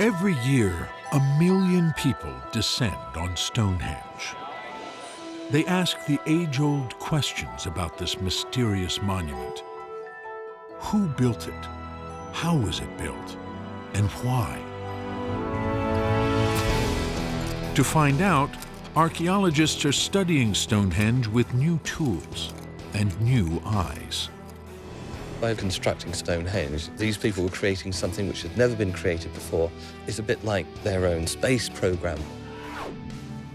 Every year, 1 million people descend on Stonehenge. They ask the age-old questions about this mysterious monument. Who built it? How was it built? And why? To find out, archaeologists are studying Stonehenge with new tools and new eyes. By constructing Stonehenge, these people were creating something which had never been created before. It's a bit like their own space program.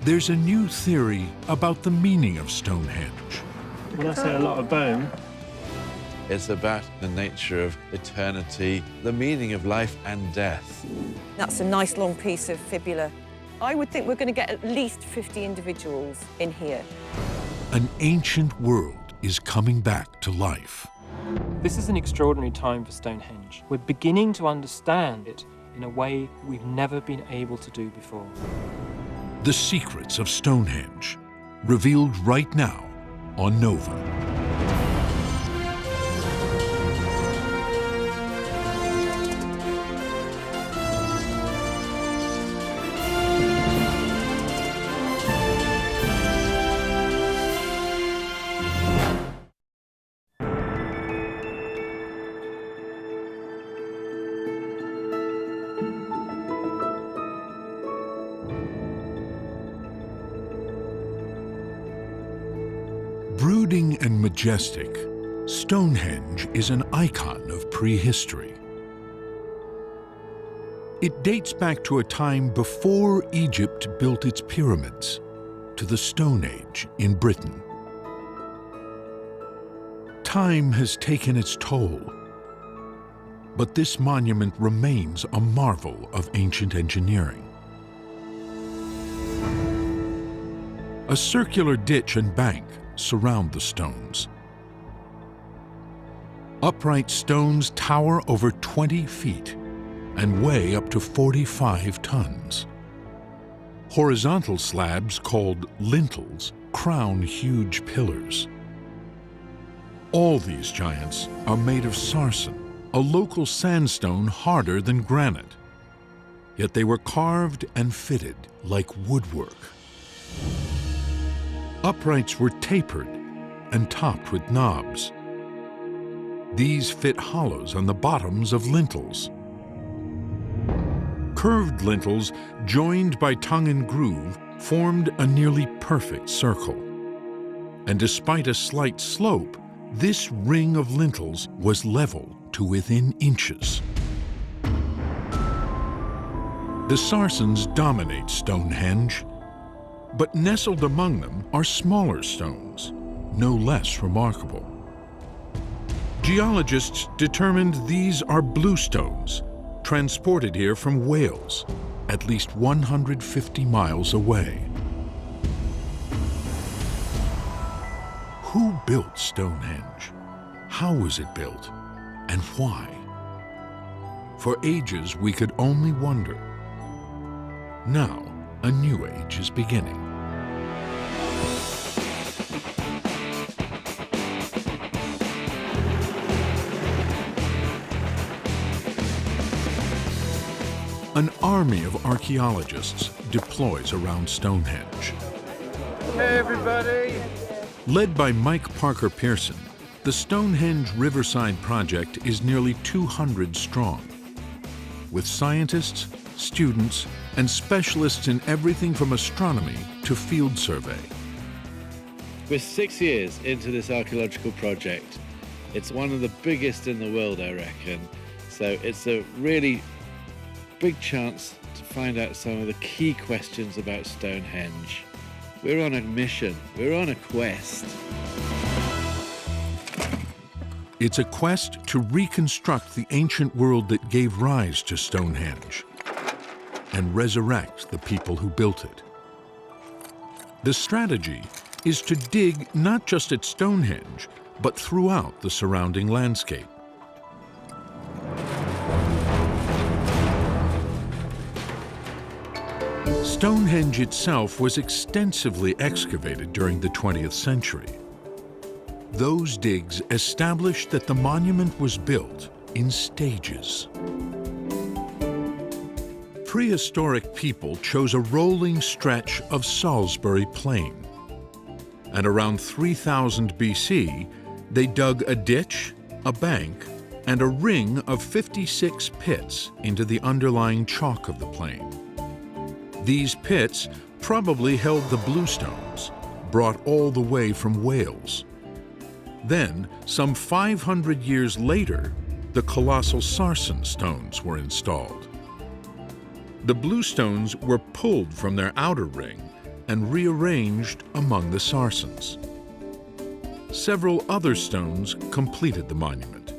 There's a new theory about the meaning of Stonehenge. When I say a lot of bone, it's about the nature of eternity, the meaning of life and death. That's a nice long piece of fibula. I would think we're going to get at least 50 individuals in here. An ancient world is coming back to life. this is an extraordinary time for Stonehenge. We're beginning to understand it in a way we've never been able to do before. The secrets of Stonehenge, revealed right now on Nova. Brooding and majestic, Stonehenge is an icon of prehistory. It dates back to a time before Egypt built its pyramids, to the Stone Age in Britain. Time has taken its toll, but this monument remains a marvel of ancient engineering. A circular ditch and bank surround the stones. Upright stones tower over 20 feet and weigh up to 45 tons. Horizontal slabs called lintels crown huge pillars. All these giants are made of sarsen, a local sandstone harder than granite. Yet they were carved and fitted like woodwork. Uprights were tapered and topped with knobs. These fit hollows on the bottoms of lintels. Curved lintels, joined by tongue and groove, formed a nearly perfect circle. And despite a slight slope, this ring of lintels was level to within inches. The sarsens dominate Stonehenge, but nestled among them are smaller stones, no less remarkable. Geologists determined these are bluestones, transported here from Wales, at least 150 miles away. Who built Stonehenge? How was it built? And why? For ages, we could only wonder. Now, a new age is beginning. An army of archaeologists deploys around Stonehenge. Hey, everybody! Led by Mike Parker Pearson, the Stonehenge Riverside Project is nearly 200 strong, with scientists, students, and specialists in everything from astronomy to field survey. We're 6 years into this archaeological project. It's one of the biggest in the world, I reckon. So it's a really big chance to find out some of the key questions about Stonehenge. We're on a mission, we're on a quest. It's a quest to reconstruct the ancient world that gave rise to Stonehenge and resurrect the people who built it. The strategy is to dig not just at Stonehenge, but throughout the surrounding landscape. Stonehenge itself was extensively excavated during the 20th century. Those digs established that the monument was built in stages. prehistoric people chose a rolling stretch of Salisbury Plain. And around 3000 BC, they dug a ditch, a bank, and a ring of 56 pits into the underlying chalk of the plain. These pits probably held the bluestones, brought all the way from Wales. Then, some 500 years later, the colossal sarsen stones were installed. The bluestones were pulled from their outer ring and rearranged among the sarsens. Several other stones completed the monument.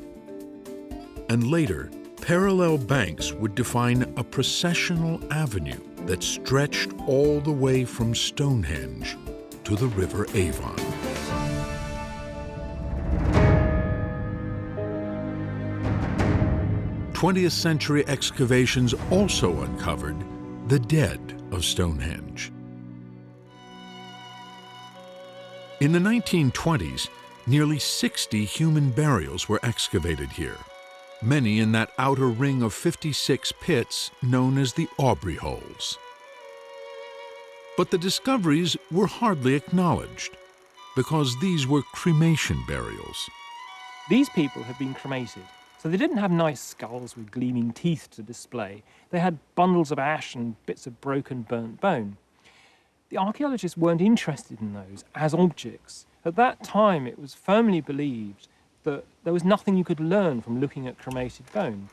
And later, parallel banks would define a processional avenue that stretched all the way from Stonehenge to the River Avon. 20th century excavations also uncovered the dead of Stonehenge. In the 1920s, nearly 60 human burials were excavated here, many in that outer ring of 56 pits known as the Aubrey Holes. But the discoveries were hardly acknowledged because these were cremation burials. These people had been cremated, so they didn't have nice skulls with gleaming teeth to display. They had bundles of ash and bits of broken, burnt bone. The archaeologists weren't interested in those as objects. At that time, it was firmly believed that there was nothing you could learn from looking at cremated bone.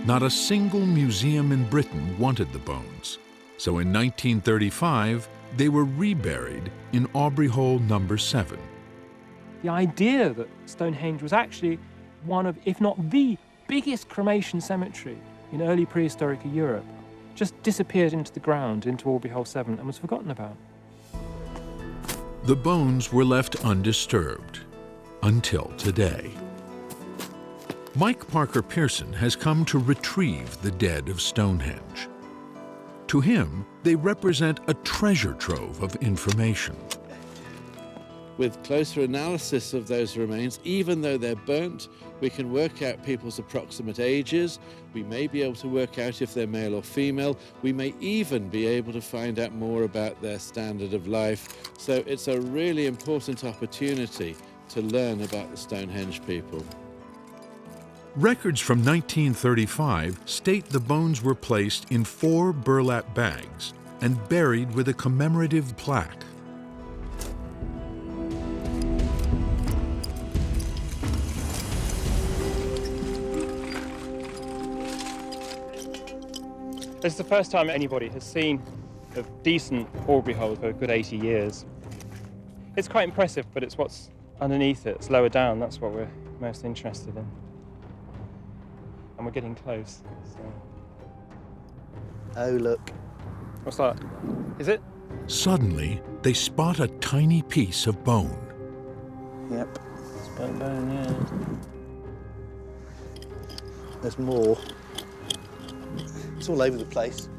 Not a single museum in Britain wanted the bones, so in 1935, they were reburied in Aubrey Hole number 7. The idea that Stonehenge was actually one of, if not the biggest cremation cemetery in early prehistoric Europe, just disappeared into the ground, into Aubrey Hole 7, and was forgotten about. The bones were left undisturbed until today. Mike Parker Pearson has come to retrieve the dead of Stonehenge. To him, they represent a treasure trove of information. With closer analysis of those remains, even though they're burnt, we can work out people's approximate ages. We may be able to work out if they're male or female. We may even be able to find out more about their standard of life. So it's a really important opportunity to learn about the Stonehenge people. Records from 1935 state the bones were placed in 4 burlap bags and buried with a commemorative plaque. This is the first time anybody has seen a decent Aubrey hole for a good 80 years. It's quite impressive, but it's what's underneath it. It's lower down. That's what we're most interested in. And we're getting close. So. Oh, look. What's that? Is it? Suddenly, they spot a tiny piece of bone. Yep. It's bone, yeah. There's more. It's all over the place.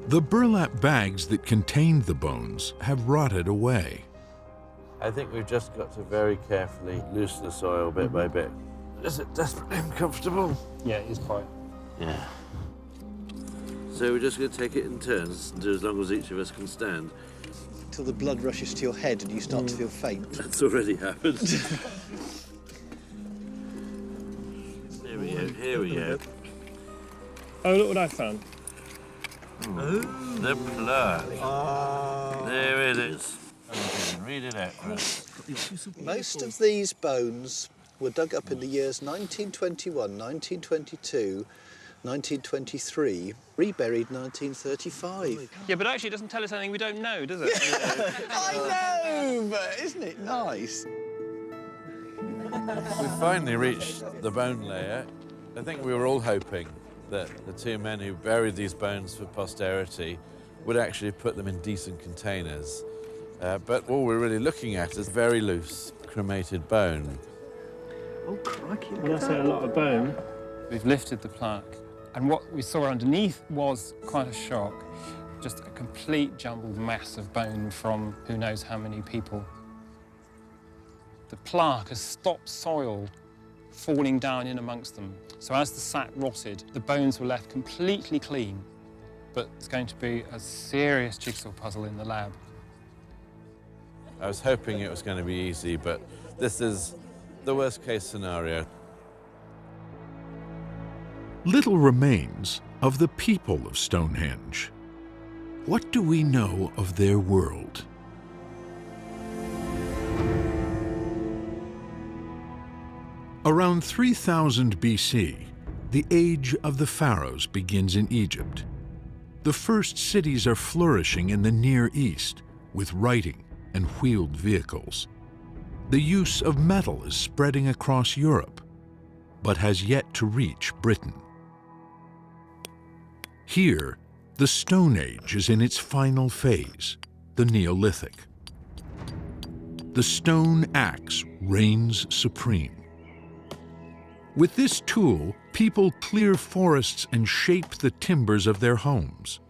The burlap bags that contained the bones have rotted away. I think we've just got to very carefully loosen the soil bit by bit. Is it desperately uncomfortable? Yeah, it is quite. Yeah. So we're just going to take it in turns and do as long as each of us can stand. Till the blood rushes to your head and you start to feel faint. That's already happened. Here we go, here we go. Oh, look what I found. The plug. There it is. Read it out for us. Most of these bones were dug up in the years 1921, 1922, 1923, reburied 1935. Yeah, but actually it doesn't tell us anything we don't know, does it? I know, but isn't it nice? We've finally reached the bone layer. I think we were all hoping that the two men who buried these bones for posterity would actually put them in decent containers. But all we're really looking at is very loose cremated bone. Oh, crikey, When I say a lot of bone, we've lifted the plaque, and what we saw underneath was quite a shock. Just a complete jumbled mass of bone from who knows how many people. The plaque has stopped soil falling down in amongst them. So as the sack rotted, the bones were left completely clean. but it's going to be a serious jigsaw puzzle in the lab. I was hoping it was going to be easy, but this is the worst-case scenario. Little remains of the people of Stonehenge. What do we know of their world? Around 3000 BC, the age of the pharaohs begins in Egypt. The first cities are flourishing in the Near East with writing and wheeled vehicles. The use of metal is spreading across Europe, but has yet to reach Britain. Here, the Stone Age is in its final phase, the Neolithic. The stone axe reigns supreme. With this tool, people clear forests and shape the timbers of their homes.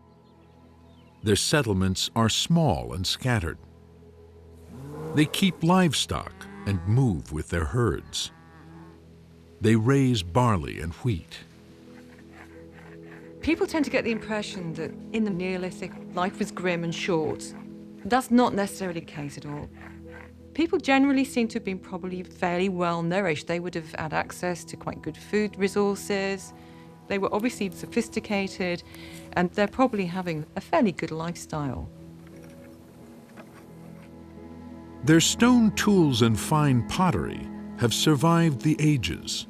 Their settlements are small and scattered. They keep livestock and move with their herds. They raise barley and wheat. People tend to get the impression that in the Neolithic, life was grim and short. That's not necessarily the case at all. People generally seem to have been probably fairly well nourished. They would have had access to quite good food resources. They were obviously sophisticated, and they're probably having a fairly good lifestyle. Their stone tools and fine pottery have survived the ages.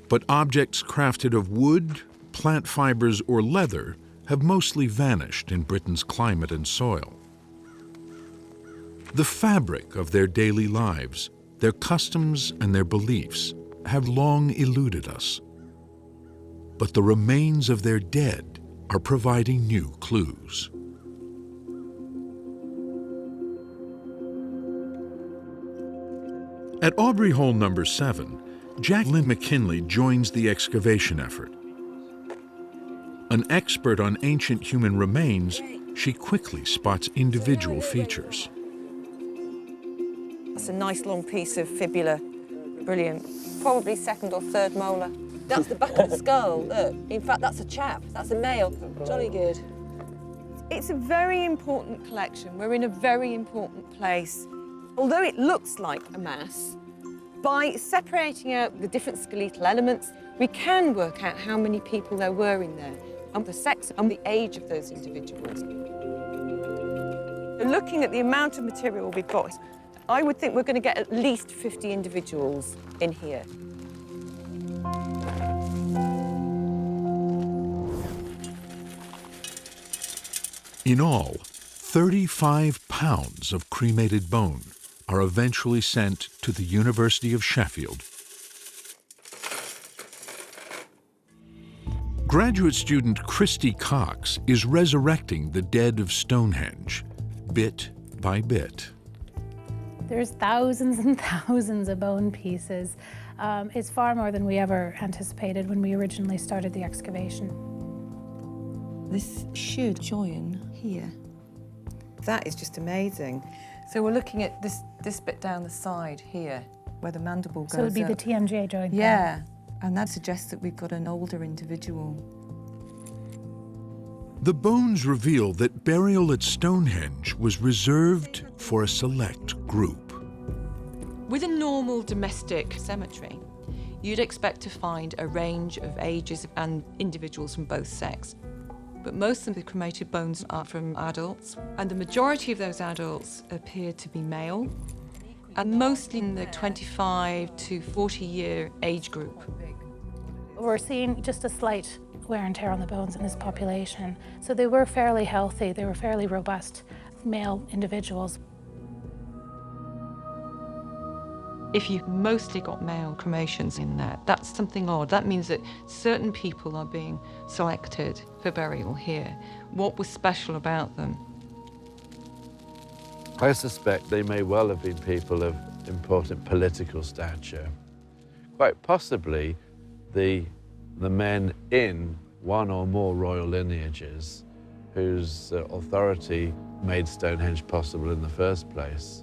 But objects crafted of wood, plant fibers, or leather have mostly vanished in Britain's climate and soil. The fabric of their daily lives, their customs and their beliefs have long eluded us. But the remains of their dead are providing new clues. At Aubrey Hole number 7, Jacqueline McKinley joins the excavation effort. An expert on ancient human remains, she quickly spots individual features. That's a nice long piece of fibula. Brilliant. Probably second or third molar. That's the back of the skull, look. In fact, that's a chap. That's a male. Jolly good. It's a very important collection. We're in a very important place. Although it looks like a mass, by separating out the different skeletal elements, we can work out how many people there were in there, and the sex and the age of those individuals. Looking at the amount of material we've got, I would think we're going to get at least 50 individuals in here. In all, 35 pounds of cremated bone are eventually sent to the University of Sheffield. Graduate student Christy Cox is resurrecting the dead of Stonehenge, bit by bit. There's thousands and thousands of bone pieces. It's far more than we ever anticipated when we originally started the excavation. This should join here. That is just amazing. So we're looking at this bit down the side here, where the mandible goes So it would be up. the TMJ joint. Yeah, and that suggests that we've got an older individual. The bones reveal that burial at Stonehenge was reserved for a select group. With a normal domestic cemetery, you'd expect to find a range of ages and individuals from both sexes. But most of the cremated bones are from adults, and the majority of those adults appear to be male, and mostly in the 25 to 40-year age group. We're seeing just a slight wear and tear on the bones in this population. So they were fairly healthy, they were fairly robust male individuals. If you've mostly got male cremations in there, that's something odd. That means that certain people are being selected for burial here. What was special about them? I suspect they may well have been people of important political stature. Quite possibly the men in one or more royal lineages whose authority made Stonehenge possible in the first place.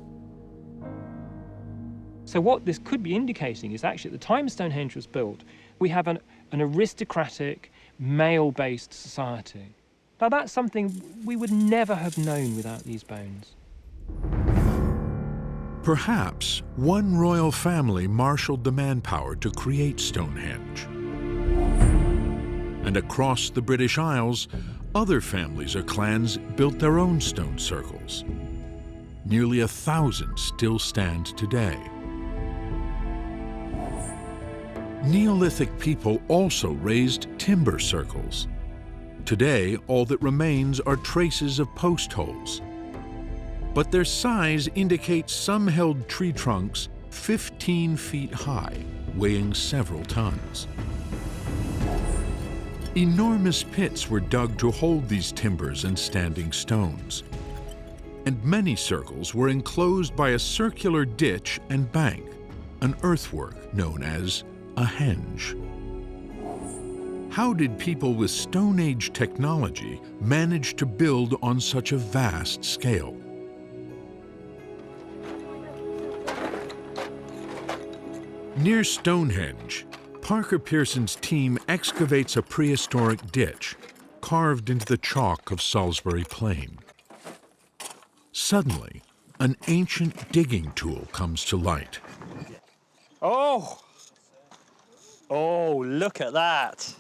So what this could be indicating is actually at the time Stonehenge was built, we have an aristocratic, male-based society. Now that's something we would never have known without these bones. Perhaps one royal family marshaled the manpower to create Stonehenge. And across the British Isles, other families or clans built their own stone circles. Nearly 1,000 still stand today. Neolithic people also raised timber circles. Today, all that remains are traces of post holes. But their size indicates some held tree trunks 15 feet high, weighing several tons. Enormous pits were dug to hold these timbers and standing stones. And many circles were enclosed by a circular ditch and bank, an earthwork known as a henge. How did people with Stone Age technology manage to build on such a vast scale? Near Stonehenge, Parker Pearson's team excavates a prehistoric ditch carved into the chalk of Salisbury Plain. Suddenly, an ancient digging tool comes to light. Oh! Oh, look at that!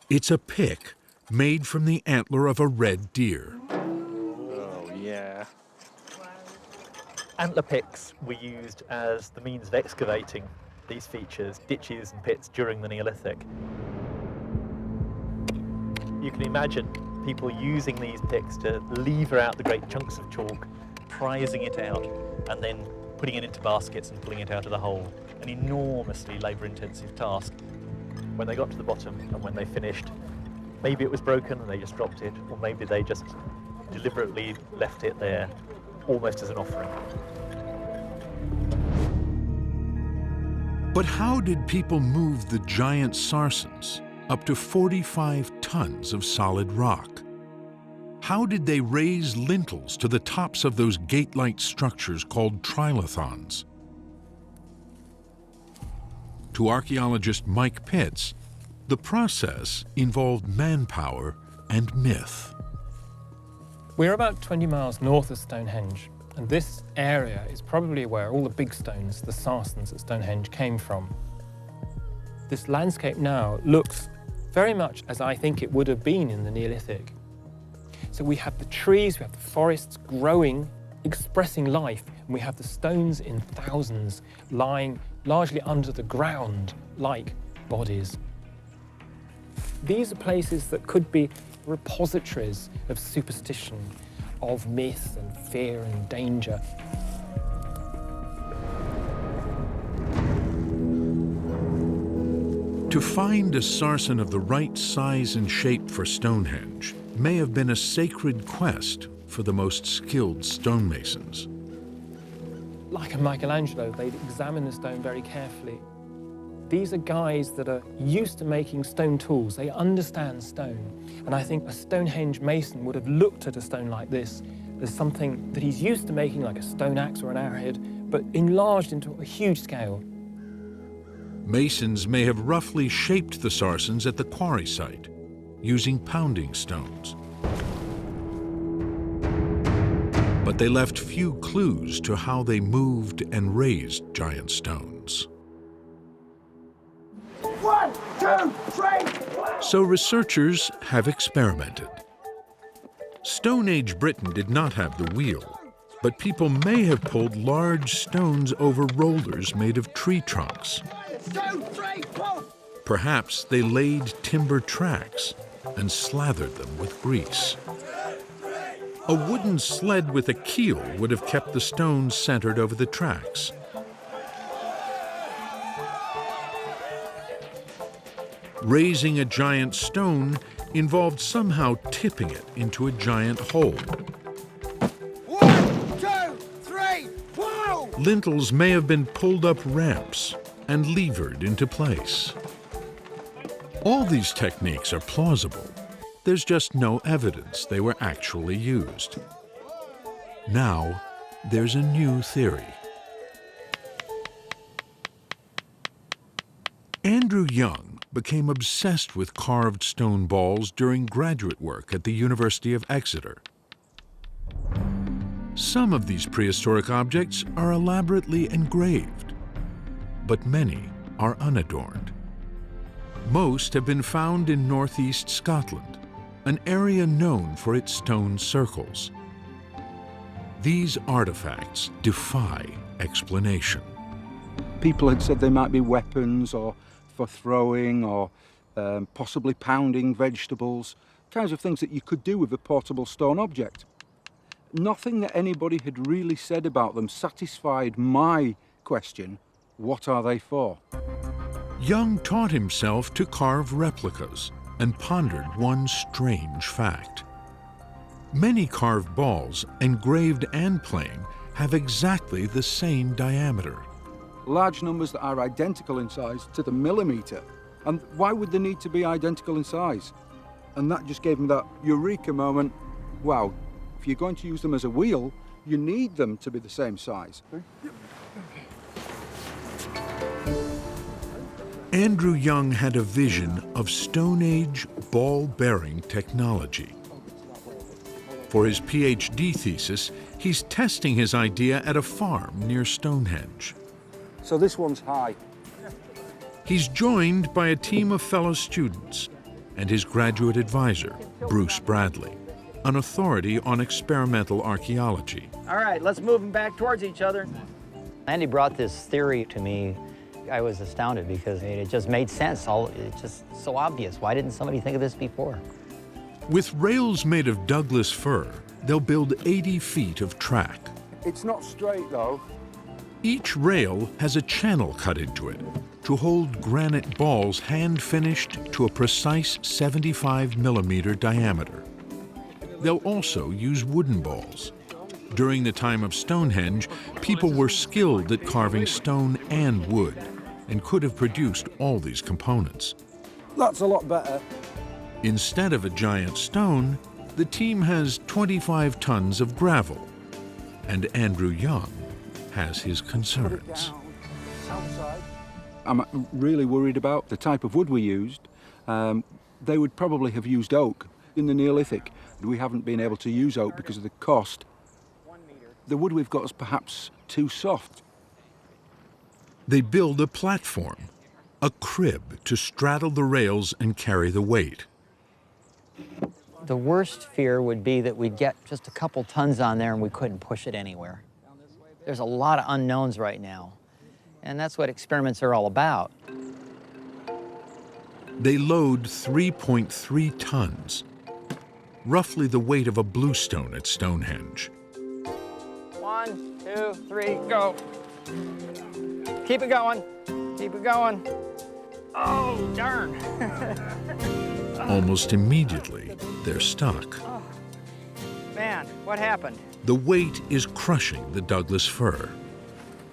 It's a pick made from the antler of a red deer. Oh, yeah. Antler picks were used as the means of excavating these features, ditches and pits during the Neolithic. You can imagine people using these picks to lever out the great chunks of chalk, prizing it out, and then putting it into baskets and pulling it out of the hole. An enormously labour-intensive task. When they got to the bottom and when they finished, maybe it was broken and they just dropped it, or maybe they just deliberately left it there, almost as an offering. But how did people move the giant sarsens, up to 45 tons of solid rock? How did they raise lintels to the tops of those gate-like structures called trilithons? To archaeologist Mike Pitts, the process involved manpower and myth. We're about 20 miles north of Stonehenge, and this area is probably where all the big stones, the sarsens at Stonehenge, came from. This landscape now looks very much as I think it would have been in the Neolithic. So we have the trees, we have the forests growing, expressing life, and we have the stones in thousands lying largely under the ground like bodies. These are places that could be repositories of superstition, of myth and fear and danger. To find a sarsen of the right size and shape for Stonehenge may have been a sacred quest for the most skilled stonemasons. Like a Michelangelo, they'd examine the stone very carefully. These are guys that are used to making stone tools. They understand stone. And I think a Stonehenge mason would have looked at a stone like this as something that he's used to making, like a stone axe or an arrowhead, but enlarged into a huge scale. Masons may have roughly shaped the sarsens at the quarry site, using pounding stones. But they left few clues to how they moved and raised giant stones. 1, 2, 3. So researchers have experimented. Stone Age Britain did not have the wheel, but people may have pulled large stones over rollers made of tree trunks. 2, 3, pull. Perhaps they laid timber tracks and slathered them with grease. A wooden sled with a keel would have kept the stones centered over the tracks. Raising a giant stone involved somehow tipping it into a giant hole. 1, 2, 3, pull. Lintels may have been pulled up ramps and levered into place. All these techniques are plausible. There's just no evidence they were actually used. Now, there's a new theory. Andrew Young became obsessed with carved stone balls during graduate work at the University of Exeter. Some of these prehistoric objects are elaborately engraved, but many are unadorned. Most have been found in northeast Scotland, an area known for its stone circles. These artifacts defy explanation. People had said they might be weapons or for throwing or possibly pounding vegetables, kinds of things that you could do with a portable stone object. Nothing that anybody had really said about them satisfied my question, what are they for? Young taught himself to carve replicas and pondered one strange fact. Many carved balls, engraved and plain, have exactly the same diameter. Large numbers that are identical in size to the millimetre. And why would they need to be identical in size? And that just gave me that eureka moment. Wow, if you're going to use them as a wheel, you need them to be the same size. Andrew Young had a vision of Stone Age ball-bearing technology. For his PhD thesis, he's testing his idea at a farm near Stonehenge. So this one's high. He's joined by a team of fellow students and his graduate advisor, Bruce Bradley, an authority on experimental archaeology. All right, let's move them back towards each other. Andy brought this theory to me. I was astounded because it just made sense. It's just so obvious. Why didn't somebody think of this before? With rails made of Douglas fir, they'll build 80 feet of track. It's not straight, though. Each rail has a channel cut into it to hold granite balls hand-finished to a precise 75-millimeter diameter. They'll also use wooden balls. During the time of Stonehenge, people were skilled at carving stone and wood and could have produced all these components. That's a lot better. Instead of a giant stone, the team has 25 tons of gravel, and Andrew Young has his concerns. I'm really worried about the type of wood we used. They would probably have used oak in the Neolithic. We haven't been able to use oak because of the cost. The wood we've got is perhaps too soft. They build a platform, a crib to straddle the rails and carry the weight. The worst fear would be that we'd get just a couple tons on there and we couldn't push it anywhere. There's a lot of unknowns right now, and that's what experiments are all about. They load 3.3 tons, roughly the weight of a bluestone at Stonehenge. 1, 2, 3, go. Keep it going. Keep it going. Oh, darn. Almost immediately, they're stuck. Oh, man, what happened? The weight is crushing the Douglas fir.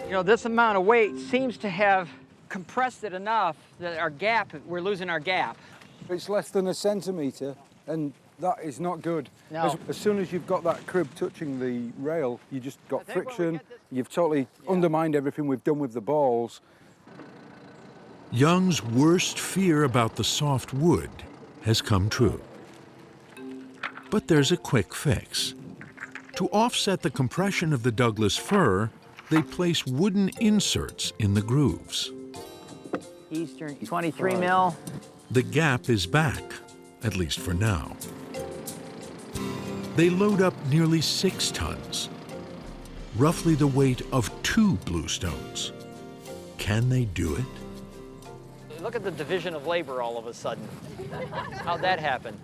You know, this amount of weight seems to have compressed it enough that our gap, we're losing our gap. It's less than a centimetre, and that is not good. No. As soon as you've got that crib touching the rail, you just got friction. You've totally undermined everything we've done with the balls. Young's worst fear about the soft wood has come true. But there's a quick fix. To offset the compression of the Douglas fir, they place wooden inserts in the grooves. Eastern 23 mil. The gap is back, at least for now. They load up nearly 6 tons, roughly the weight of 2 bluestones. Can they do it? Look at the division of labor all of a sudden. How'd that happen?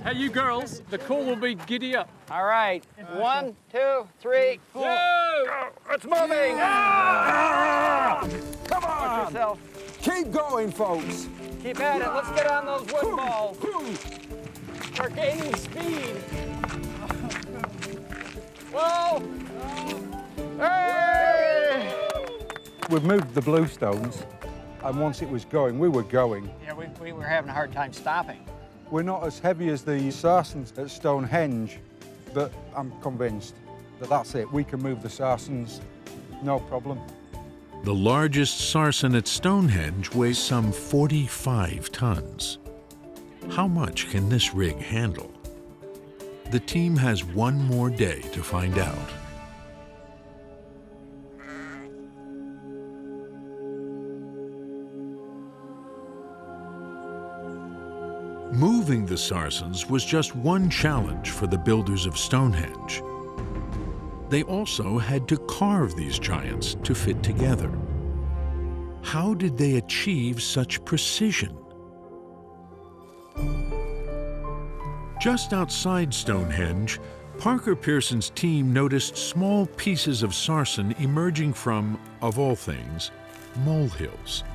Hey, you girls, the call will be giddy up. All right, 1, 2, 3, go! It's moving! Ah! Come on! Watch yourself. Keep going, folks. Keep at it. Let's get on those wood balls. We're gaining speed. Whoa! Hey! We've moved the bluestones, and once it was going, we were going. Yeah, we were having a hard time stopping. We're not as heavy as the Sarsens at Stonehenge, but I'm convinced that that's it. We can move the Sarsens, no problem. The largest sarsen at Stonehenge weighs some 45 tons. How much can this rig handle? The team has one more day to find out. Moving the sarsens was just one challenge for the builders of Stonehenge. They also had to carve these giants to fit together. How did they achieve such precision? Just outside Stonehenge, Parker Pearson's team noticed small pieces of sarsen emerging from, of all things, molehills.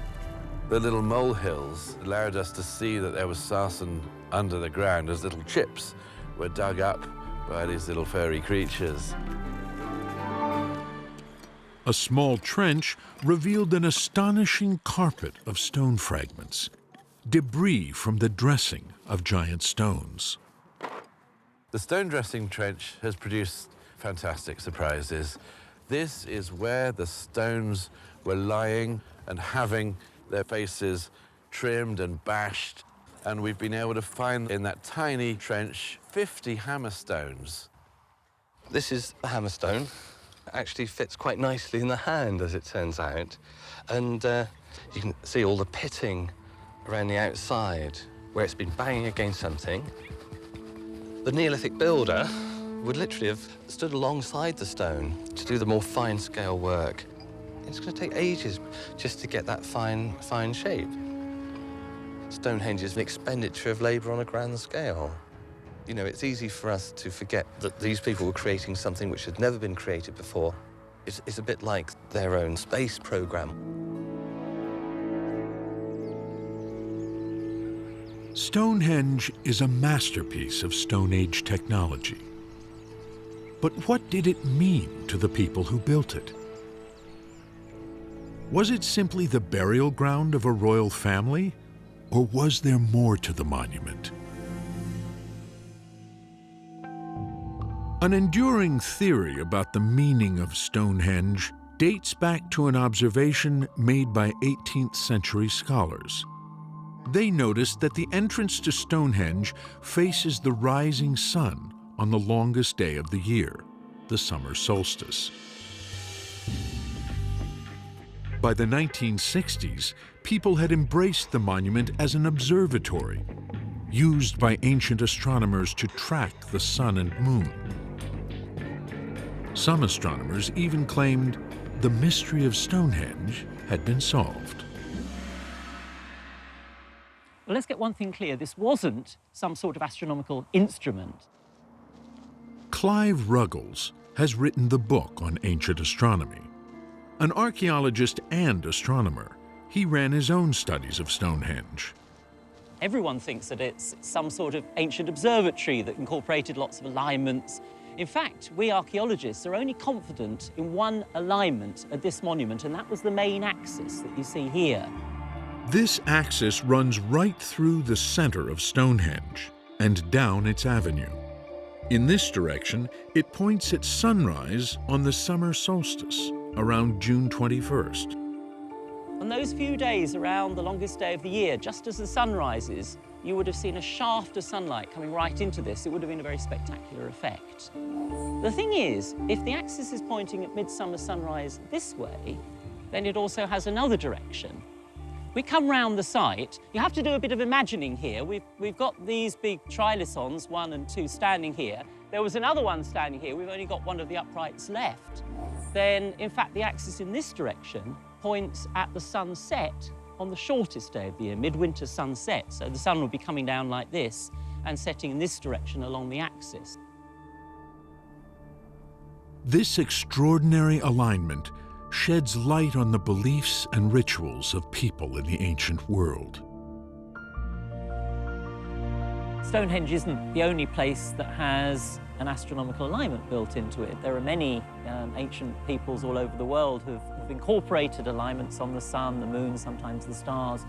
The little molehills allowed us to see that there was sarsen under the ground as little chips were dug up by these little furry creatures. A small trench revealed an astonishing carpet of stone fragments, debris from the dressing of giant stones. The stone dressing trench has produced fantastic surprises. This is where the stones were lying and having their faces trimmed and bashed, and we've been able to find in that tiny trench 50 hammerstones. This is a hammerstone. Actually fits quite nicely in the hand, as it turns out. And you can see all the pitting around the outside where it's been banging against something. The Neolithic builder would literally have stood alongside the stone to do the more fine-scale work. It's going to take ages just to get that fine shape. Stonehenge is an expenditure of labour on a grand scale. You know, it's easy for us to forget that these people were creating something which had never been created before. It's a bit like their own space program. Stonehenge is a masterpiece of Stone Age technology. But what did it mean to the people who built it? Was it simply the burial ground of a royal family, or was there more to the monument? An enduring theory about the meaning of Stonehenge dates back to an observation made by 18th century scholars. They noticed that the entrance to Stonehenge faces the rising sun on the longest day of the year, the summer solstice. By the 1960s, people had embraced the monument as an observatory, used by ancient astronomers to track the sun and moon. Some astronomers even claimed the mystery of Stonehenge had been solved. Well, let's get one thing clear. This wasn't some sort of astronomical instrument. Clive Ruggles has written the book on ancient astronomy. An archaeologist and astronomer, he ran his own studies of Stonehenge. Everyone thinks that it's some sort of ancient observatory that incorporated lots of alignments. In fact, we archaeologists are only confident in one alignment at this monument, and that was the main axis that you see here. This axis runs right through the center of Stonehenge and down its avenue. In this direction, it points at sunrise on the summer solstice, around June 21st. On those few days around the longest day of the year, just as the sun rises, you would have seen a shaft of sunlight coming right into this. It would have been a very spectacular effect. The thing is, if the axis is pointing at midsummer sunrise this way, then it also has another direction. We come round the site. You have to do a bit of imagining here. We've got these big trilithons, 1 and 2, standing here. There was another one standing here. We've only got one of the uprights left. Then, in fact, the axis in this direction points at the sunset on the shortest day of the year, midwinter sunset. So the sun will be coming down like this and setting in this direction along the axis. This extraordinary alignment sheds light on the beliefs and rituals of people in the ancient world. Stonehenge isn't the only place that has an astronomical alignment built into it. There are many ancient peoples all over the world who've incorporated alignments on the sun, the moon, sometimes the stars.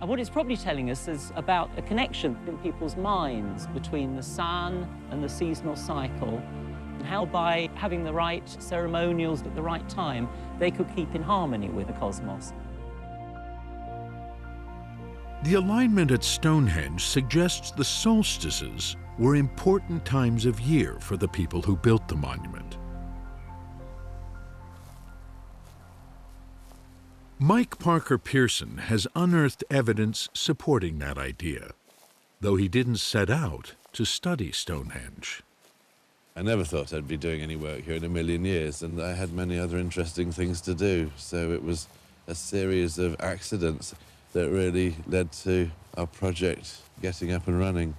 And what it's probably telling us is about a connection in people's minds between the sun and the seasonal cycle and how by having the right ceremonials at the right time, they could keep in harmony with the cosmos. The alignment at Stonehenge suggests the solstices were important times of year for the people who built the monument. Mike Parker Pearson has unearthed evidence supporting that idea, though he didn't set out to study Stonehenge. I never thought I'd be doing any work here in a million years, and I had many other interesting things to do, so it was a series of accidents that really led to our project getting up and running.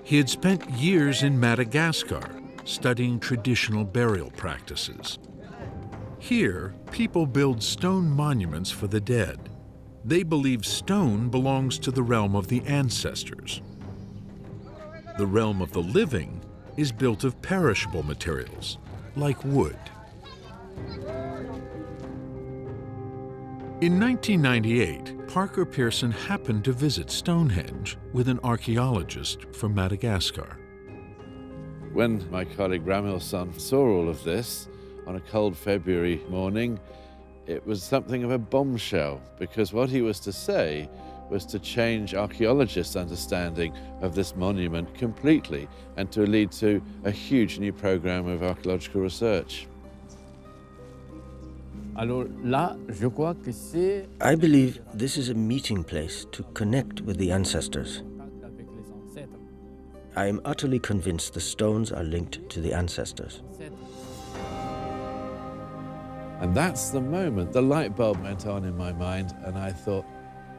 He had spent years in Madagascar studying traditional burial practices. Here, people build stone monuments for the dead. They believe stone belongs to the realm of the ancestors. The realm of the living is built of perishable materials, like wood. In 1998, Parker Pearson happened to visit Stonehenge with an archaeologist from Madagascar. When my colleague Ramilson saw all of this on a cold February morning, it was something of a bombshell, because what he was to say was to change archaeologists' understanding of this monument completely and to lead to a huge new program of archaeological research. I believe this is a meeting place to connect with the ancestors. I am utterly convinced the stones are linked to the ancestors. And that's the moment the light bulb went on in my mind, and I thought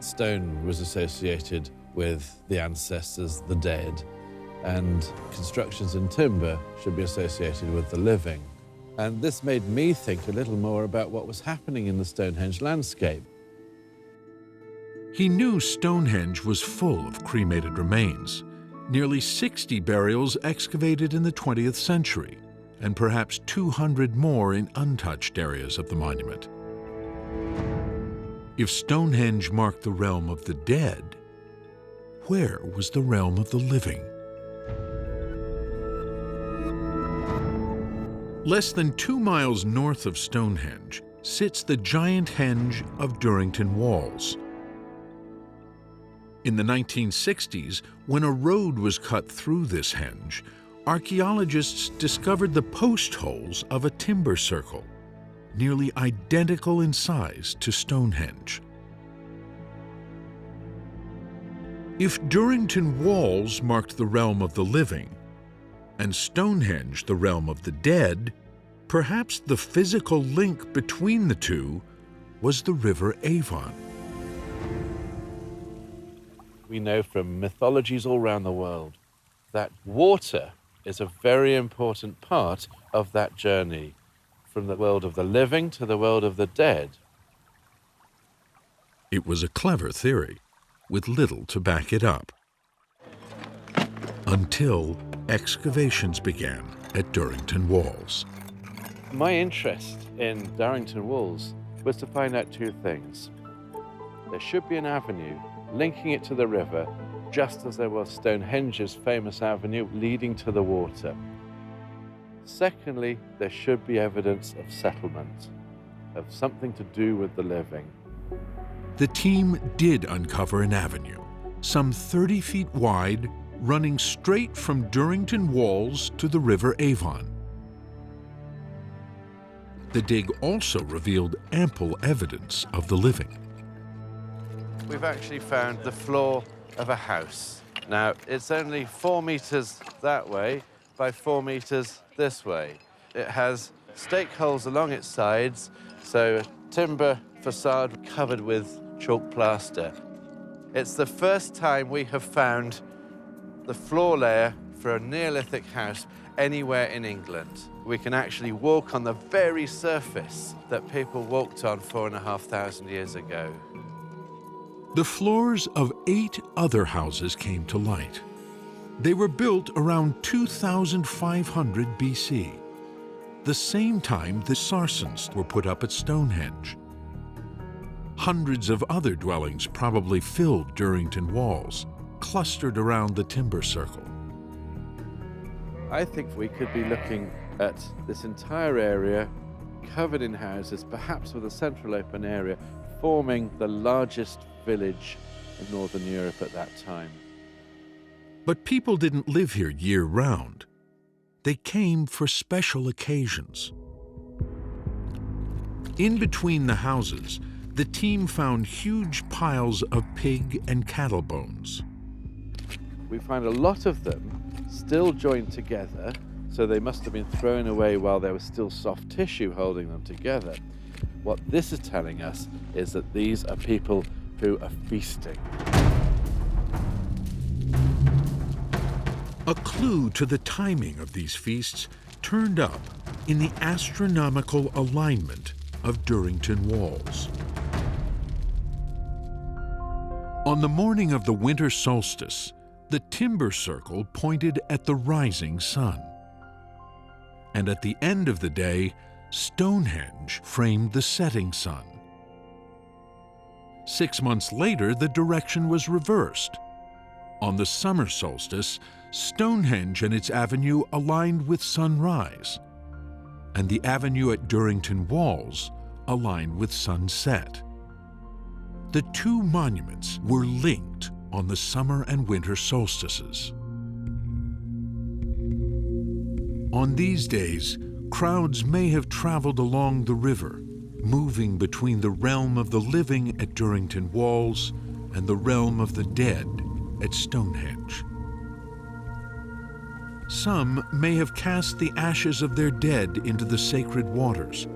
stone was associated with the ancestors, the dead, and constructions in timber should be associated with the living. And this made me think a little more about what was happening in the Stonehenge landscape. He knew Stonehenge was full of cremated remains, nearly 60 burials excavated in the 20th century, and perhaps 200 more in untouched areas of the monument. If Stonehenge marked the realm of the dead, where was the realm of the living? Less than 2 miles north of Stonehenge sits the giant henge of Durrington Walls. In the 1960s, when a road was cut through this henge, archaeologists discovered the post holes of a timber circle, nearly identical in size to Stonehenge. If Durrington Walls marked the realm of the living, and Stonehenge the realm of the dead, perhaps the physical link between the two was the River Avon. We know from mythologies all around the world that water is a very important part of that journey, from the world of the living to the world of the dead. It was a clever theory, with little to back it up. Until excavations began at Durrington Walls. My interest in Durrington Walls was to find out two things. There should be an avenue linking it to the river, just as there was Stonehenge's famous avenue leading to the water. Secondly, there should be evidence of settlement, of something to do with the living. The team did uncover an avenue, some 30 feet wide, running straight from Durrington Walls to the River Avon. The dig also revealed ample evidence of the living. We've actually found the floor of a house. Now, it's only 4 meters that way by 4 meters this way. It has stake holes along its sides, so a timber facade covered with chalk plaster. It's the first time we have found the floor layer for a Neolithic house anywhere in England. We can actually walk on the very surface that people walked on 4,500 years ago. The floors of 8 other houses came to light. They were built around 2500 BC, the same time the Sarsens were put up at Stonehenge. Hundreds of other dwellings probably filled Durrington Walls, clustered around the timber circle. I think we could be looking at this entire area covered in houses, perhaps with a central open area, forming the largest village in Northern Europe at that time. But people didn't live here year-round. They came for special occasions. In between the houses, the team found huge piles of pig and cattle bones. We find a lot of them still joined together, so they must have been thrown away while there was still soft tissue holding them together. What this is telling us is that these are people who are feasting. A clue to the timing of these feasts turned up in the astronomical alignment of Durrington walls. On the morning of the winter solstice, the timber circle pointed at the rising sun. And at the end of the day, Stonehenge framed the setting sun. 6 months later, the direction was reversed. On the summer solstice, Stonehenge and its avenue aligned with sunrise, and the avenue at Durrington Walls aligned with sunset. The two monuments were linked on the summer and winter solstices. On these days, crowds may have traveled along the river, moving between the realm of the living at Durrington Walls and the realm of the dead at Stonehenge. Some may have cast the ashes of their dead into the sacred waters,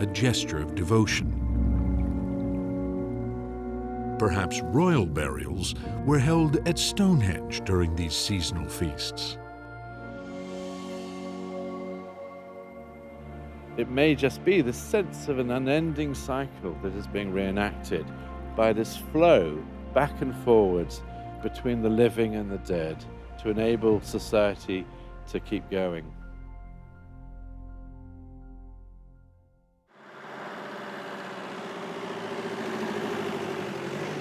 a gesture of devotion. Perhaps royal burials were held at Stonehenge during these seasonal feasts. It may just be the sense of an unending cycle that is being reenacted by this flow back and forwards between the living and the dead to enable society to keep going.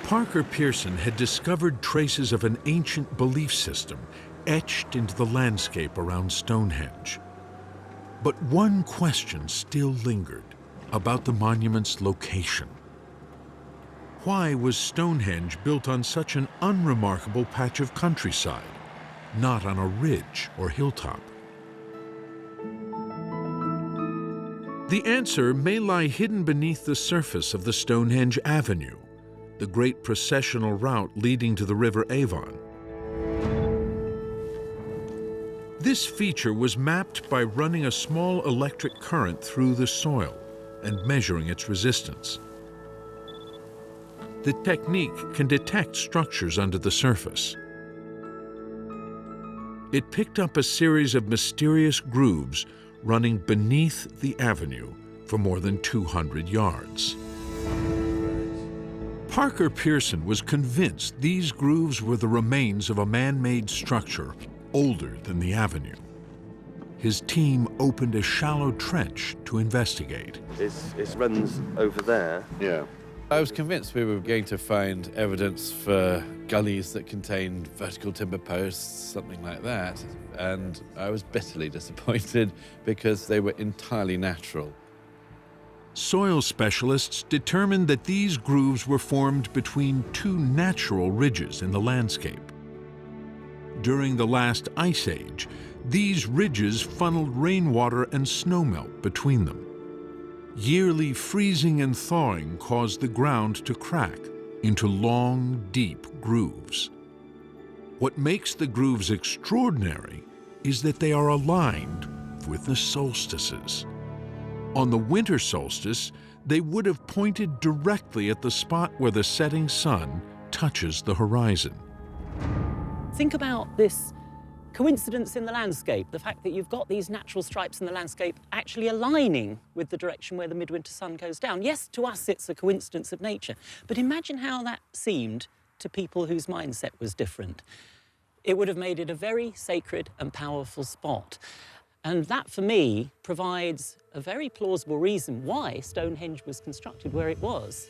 Parker Pearson had discovered traces of an ancient belief system etched into the landscape around Stonehenge. But one question still lingered about the monument's location. Why was Stonehenge built on such an unremarkable patch of countryside, not on a ridge or hilltop? The answer may lie hidden beneath the surface of the Stonehenge Avenue, the great processional route leading to the River Avon. This feature was mapped by running a small electric current through the soil and measuring its resistance. The technique can detect structures under the surface. It picked up a series of mysterious grooves running beneath the avenue for more than 200 yards. Parker Pearson was convinced these grooves were the remains of a man-made structure older than the avenue. His team opened a shallow trench to investigate. It runs over there. Yeah. I was convinced we were going to find evidence for gullies that contained vertical timber posts, something like that, and I was bitterly disappointed because they were entirely natural. Soil specialists determined that these grooves were formed between two natural ridges in the landscape. During the last ice age, these ridges funneled rainwater and snowmelt between them. Yearly freezing and thawing caused the ground to crack into long, deep grooves. What makes the grooves extraordinary is that they are aligned with the solstices. On the winter solstice, they would have pointed directly at the spot where the setting sun touches the horizon. Think about this coincidence in the landscape, the fact that you've got these natural stripes in the landscape actually aligning with the direction where the midwinter sun goes down. Yes, to us it's a coincidence of nature, but imagine how that seemed to people whose mindset was different. It would have made it a very sacred and powerful spot. And that, for me, provides a very plausible reason why Stonehenge was constructed where it was.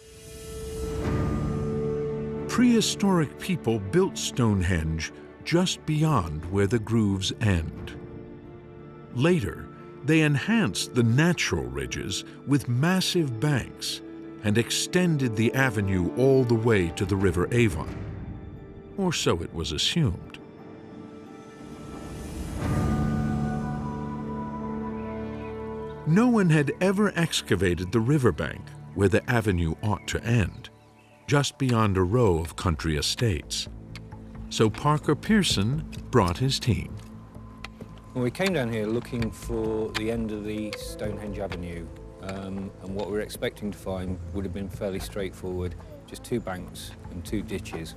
Prehistoric people built Stonehenge just beyond where the grooves end. Later, they enhanced the natural ridges with massive banks and extended the avenue all the way to the River Avon. Or so it was assumed. No one had ever excavated the riverbank where the avenue ought to end, just beyond a row of country estates. So Parker Pearson brought his team. Well, we came down here looking for the end of the Stonehenge Avenue, and what we were expecting to find would have been fairly straightforward, just 2 banks and 2 ditches.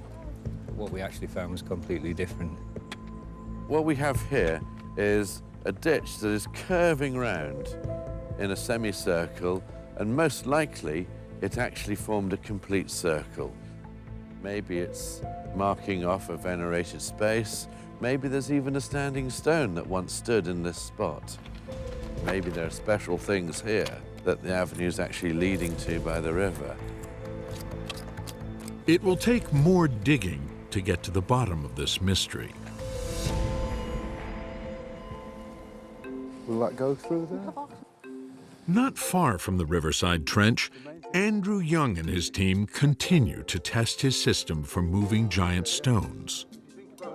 But what we actually found was completely different. What we have here is a ditch that is curving round in a semicircle, and most likely it actually formed a complete circle. Maybe it's marking off a venerated space. Maybe there's even a standing stone that once stood in this spot. Maybe there are special things here that the avenue is actually leading to by the river. It will take more digging to get to the bottom of this mystery. Will that go through there? Not far from the Riverside Trench, Andrew Young and his team continue to test his system for moving giant stones.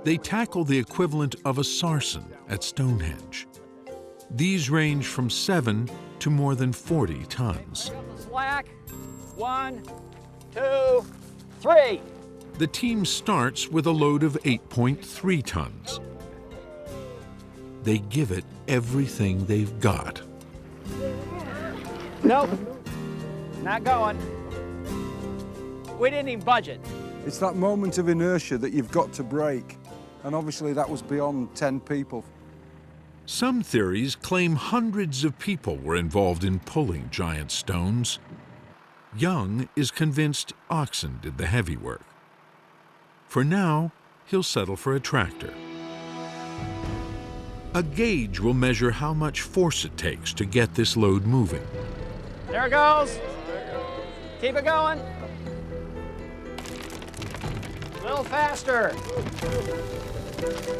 They tackle the equivalent of a sarsen at Stonehenge. These range from 7 to more than 40 tons. Slack. 1, 2, 3. The team starts with a load of 8.3 tons. They give it everything they've got. Nope. Not going. We didn't even budget. It's that moment of inertia that you've got to break. And obviously that was beyond 10 people. Some theories claim hundreds of people were involved in pulling giant stones. Young is convinced oxen did the heavy work. For now, he'll settle for a tractor. A gauge will measure how much force it takes to get this load moving. There it goes. Keep it going. A little faster.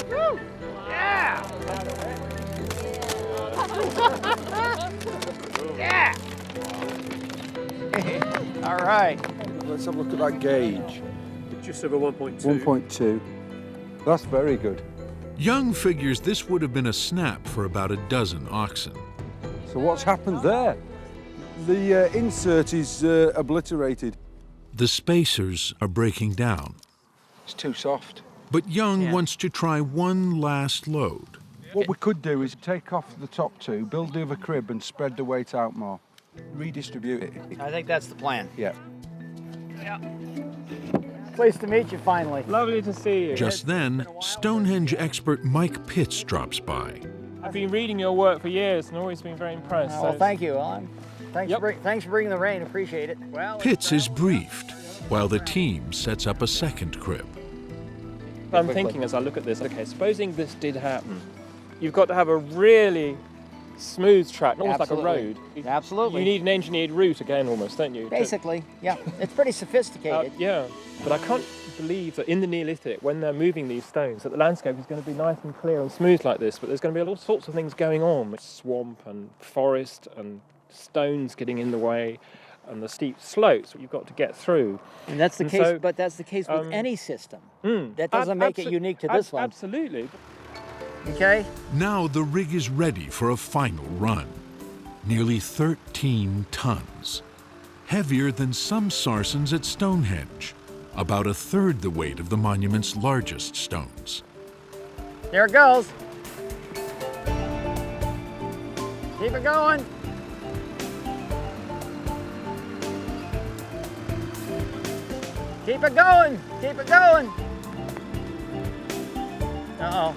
Woo. Yeah. Yeah. All right. Let's have a look at that gauge. Just over 1.2. 1.2. That's very good. Young figures this would have been a snap for about a dozen oxen. So what's happened there? The insert is obliterated. The spacers are breaking down. It's too soft. But Young wants to try one last load. What we could do is take off the top 2, build the other crib and spread the weight out more. Redistribute it. I think that's the plan. Yeah. Yeah. Pleased to meet you finally. Lovely to see you. Just then, Stonehenge expert Mike Pitts drops by. I've been reading your work for years and always been very impressed. Well, thank you. Thanks for bringing the rain. Appreciate it. Well, Pitts is briefed while the team sets up a second crib. I'm thinking as I look at this, okay, supposing this did happen, you've got to have a really smooth track, almost like a road. Absolutely. You need an engineered route again, almost, don't you? Basically, yeah. It's pretty sophisticated. Yeah, but I can't believe that in the Neolithic, when they're moving these stones, that the landscape is going to be nice and clear and smooth like this, but there's going to be all sorts of things going on. Swamp and forest and stones getting in the way and the steep slopes that you've got to get through. And that's the case, but that's the case with any system. That doesn't make it unique to this one. Absolutely. Okay. Now the rig is ready for a final run. Nearly 13 tons. Heavier than some sarsens at Stonehenge. About a third the weight of the monument's largest stones. There it goes. Keep it going. Keep it going. Keep it going. Uh-oh.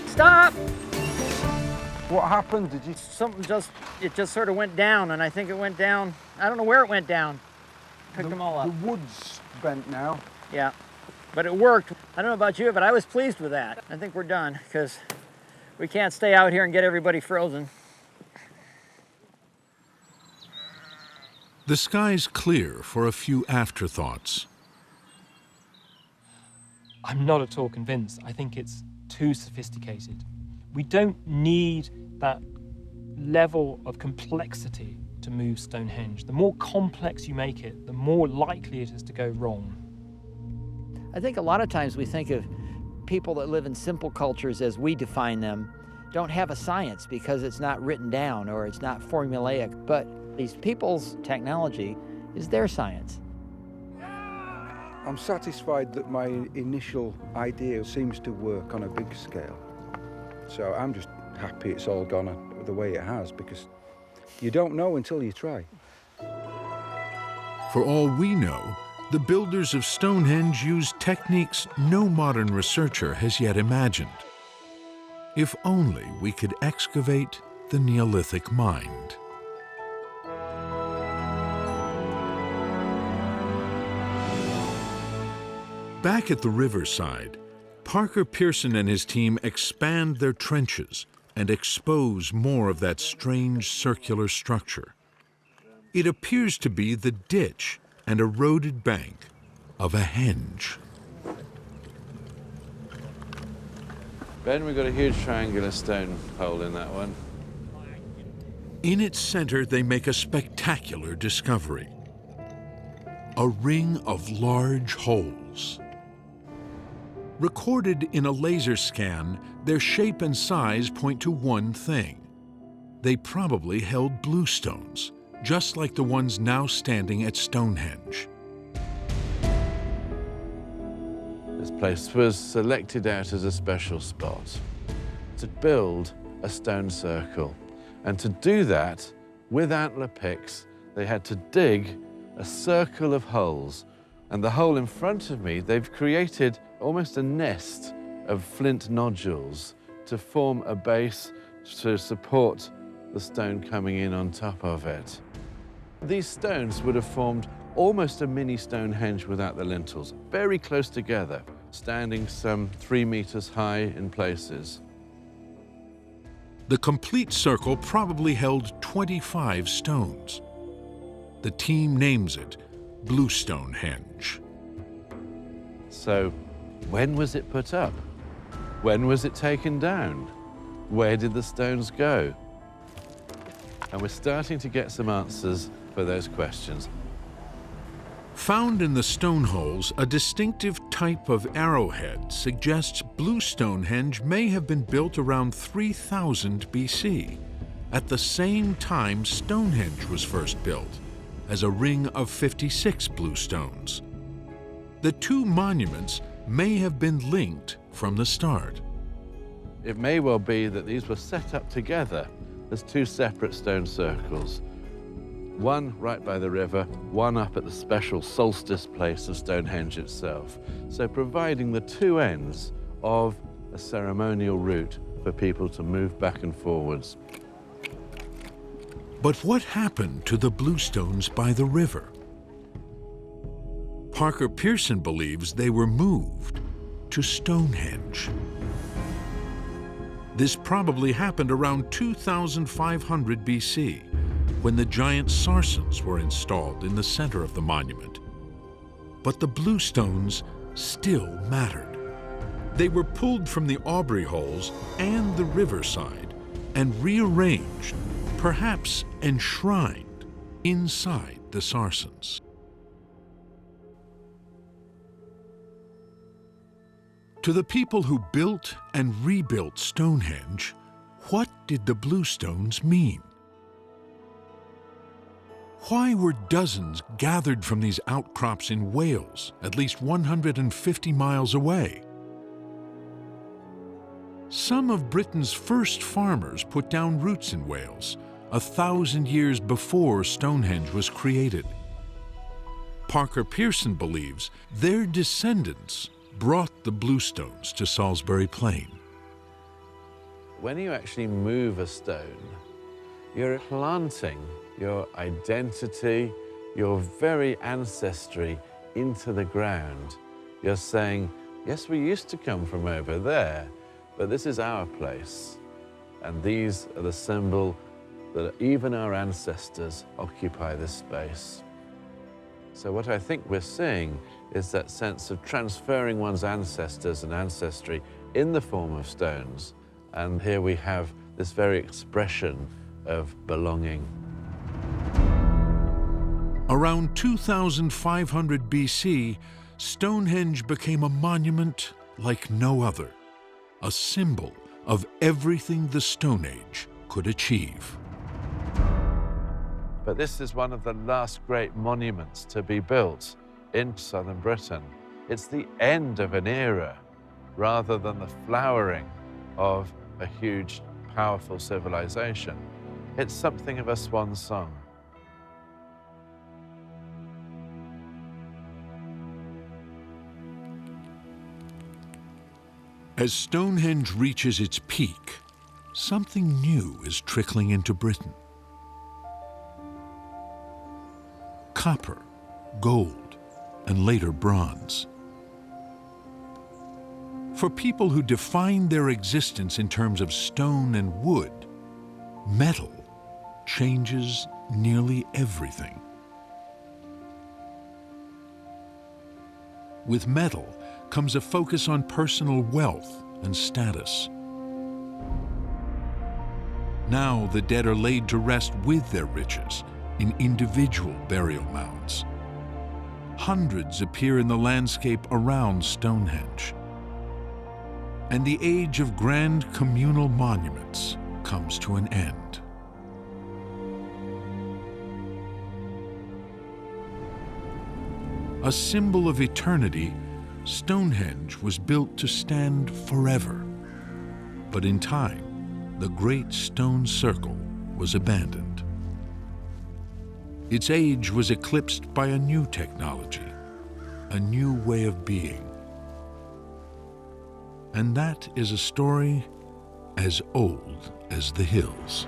Stop! What happened? Did you... It just sort of went down, and I think it went down. I don't know where it went down. Picked them all up. The wood's bent now. Yeah, but it worked. I don't know about you, but I was pleased with that. I think we're done, because we can't stay out here and get everybody frozen. The sky's clear for a few afterthoughts. I'm not at all convinced. I think it's too sophisticated. We don't need that level of complexity to move Stonehenge. The more complex you make it, the more likely it is to go wrong. I think a lot of times we think of people that live in simple cultures as we define them don't have a science because it's not written down or it's not formulaic, but these people's technology is their science. I'm satisfied that my initial idea seems to work on a big scale. So I'm just happy it's all gone the way it has, because you don't know until you try. For all we know, the builders of Stonehenge used techniques no modern researcher has yet imagined. If only we could excavate the Neolithic mind. Back at the riverside, Parker Pearson and his team expand their trenches and expose more of that strange circular structure. It appears to be the ditch and eroded bank of a henge. Ben, we've got a huge triangular stone hole in that one. In its center, they make a spectacular discovery. A ring of large holes. Recorded in a laser scan, their shape and size point to one thing. They probably held bluestones, just like the ones now standing at Stonehenge. This place was selected out as a special spot to build a stone circle. And to do that, with antler picks, they had to dig a circle of holes. And the hole in front of me, they've created almost a nest of flint nodules to form a base to support the stone coming in on top of it. These stones would have formed almost a mini Stonehenge without the lintels, very close together, standing some 3 meters high in places. The complete circle probably held 25 stones. The team names it Bluestonehenge. So, when was it put up? When was it taken down? Where did the stones go? And we're starting to get some answers for those questions. Found in the stone holes, a distinctive type of arrowhead suggests Bluestonehenge may have been built around 3000 BC, at the same time Stonehenge was first built, as a ring of 56 bluestones. The two monuments may have been linked from the start. It may well be that these were set up together as two separate stone circles. One right by the river, one up at the special solstice place of Stonehenge itself. So providing the two ends of a ceremonial route for people to move back and forwards. But what happened to the bluestones by the river? Parker Pearson believes they were moved to Stonehenge. This probably happened around 2500 BC, when the giant sarsens were installed in the center of the monument. But the bluestones still mattered. They were pulled from the Aubrey holes and the riverside and rearranged, perhaps enshrined, inside the sarsens. To the people who built and rebuilt Stonehenge, what did the bluestones mean? Why were dozens gathered from these outcrops in Wales, at least 150 miles away? Some of Britain's first farmers put down roots in Wales, 1,000 years before Stonehenge was created. Parker Pearson believes their descendants brought the bluestones to Salisbury Plain. When you actually move a stone, you're planting your identity, your very ancestry into the ground. You're saying, yes, we used to come from over there, but this is our place. And these are the symbol that even our ancestors occupy this space. So what I think we're seeing is that sense of transferring one's ancestors and ancestry in the form of stones And here we have this very expression of belonging. Around 2500 BC, Stonehenge became a monument like no other, a symbol of everything the Stone Age could achieve. But this is one of the last great monuments to be built in southern Britain. It's the end of an era rather than the flowering of a huge, powerful civilization. It's something of a swan song. As Stonehenge reaches its peak, something new is trickling into Britain. Copper, gold, and later bronze. For people who define their existence in terms of stone and wood, metal changes nearly everything. With metal comes a focus on personal wealth and status. Now the dead are laid to rest with their riches in individual burial mounds. Hundreds appear in the landscape around Stonehenge. And the age of grand communal monuments comes to an end. A symbol of eternity, Stonehenge was built to stand forever. But in time, the great stone circle was abandoned. Its age was eclipsed by a new technology, a new way of being. And that is a story as old as the hills.